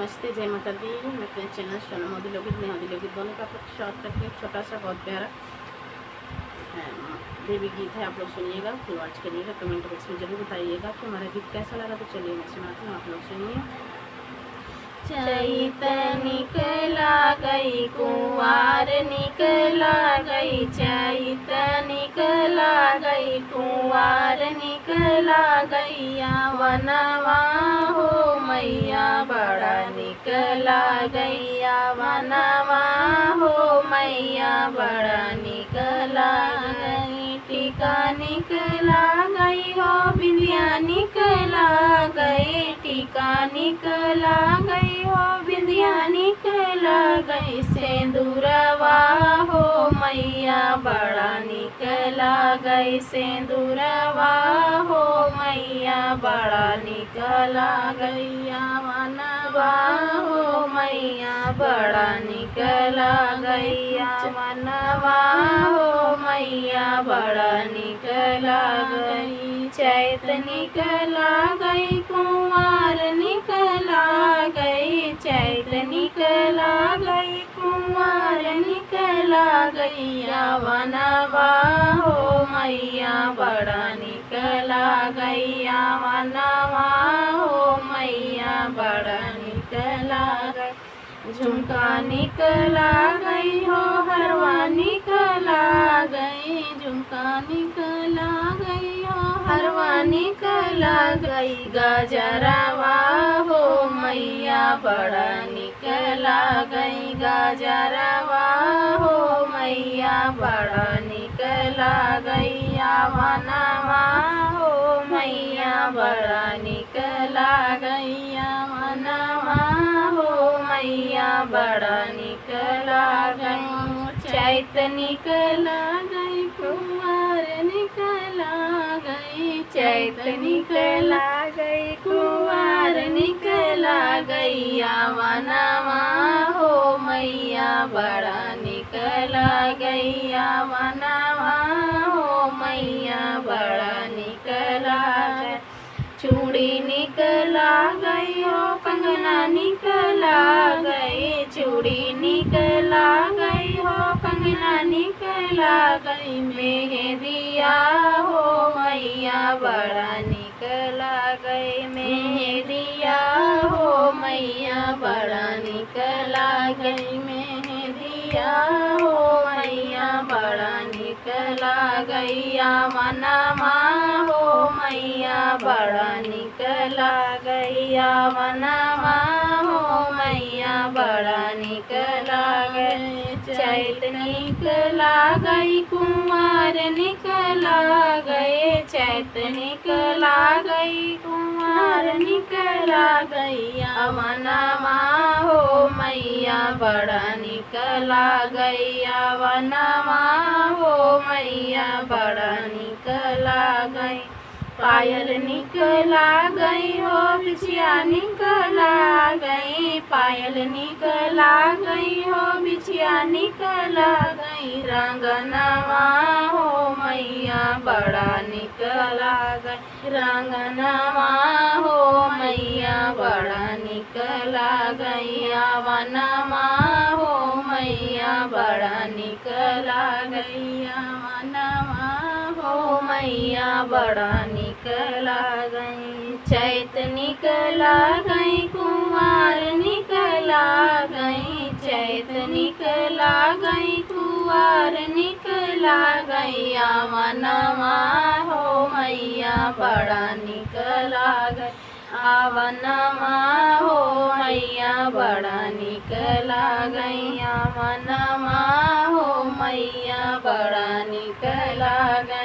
नमस्ते, जय माता दी। मैं अपने चैनल सोनम मोदी लोगित नेहादी लोगित दोनों का शॉर्ट करके छोटा सा बहुत प्यारा देवी गीत है। आप लोग सुनिएगा, फिर वॉच करिएगा, कमेंट बॉक्स में जरूर बताइएगा कि हमारा गीत कैसा लगा। तो चलिए मैं सुनाती हूँ, आप लोग सुनिए। चैत निकला गई, कुंवार निकला गई, चैत निकला गई, कुंवार निकला गैया वनवा हो मैया बड़ा निकला गैया वनवा हो मैया बड़ा निकला गई। टीका निकला गई हो बिंदिया निकला गई, टीका निकला गई हो बिंदिया निकला गई, सिंदूरवा हो मैया बड़ा निकला गई, सिंदूरवा हो मैया बड़ा निकला गैया वनवा हो मैया बड़ा निकला गैया वनवा हो मैया बड़ा निकला गई। चैत निकला गई, कुंवार निकला गई, चैत निकला गई, कुंवार निकला गैया वनवा हो मैया बड़ा निकला गैया वनवा हो मैया बड़ा निकला गई। झुमका निकला गई हो हरवा निकला गई, झुमका निकला गई हो हरवा निकला गई, गजरवा हो मैया बड़ा निकला गई, गजरवा हो मैया बड़ा निकला गैया वनवा हो मैया बड़ा निकला गैया वनवा हो मैया बड़ा निकला गई। चैत निकला गई, कुंवार निकला गई, चैत निकला गई, कुंवार निकला गैया वनवा हो मैया बड़ा निकला गैया वनवा हो मैया बड़ा निकला गई। चूड़ी निकला गई हो कंगना निकला गई, चूड़ी निकला गई हो कंगना निकला गई, मेहंदिया हो मैया बड़ा निकला गई, मेहंदिया हो मैया बड़ा निकला गई, मेहंदिया हो मैया बड़ा निकला गैया वनवा हो मैया बड़ा निकला गैया वनवा हो मैया बड़ा निकला गई। चैत निकला गई, कुंवार निकला गई, चैत निकला गई, कुंवार निकला गैया वनवा हो मैया बड़ा निकला गैया वनवा हो मैया बड़ा निकला गई। पायल निकला गई हो बिछिया निकला गई, पायल निकला गई हो बिछिया निकला गई, रंगनवा हो मैया बड़ा निकला गई, रंगनवा हो मैया बड़ा निकला गैया वनवा हो मैया बड़ा निकला गैया वनवा हो मैया बड़ा निकला गई। चैत निकला गई, कुंवार निकला गई, चैत निकला गई, कुंवार निकला गैया वनवा हो मैया बड़ा निकला गई, वनवा हो मैया बड़ा निकला गैया वनवा हो मैया बड़ा निकला गई।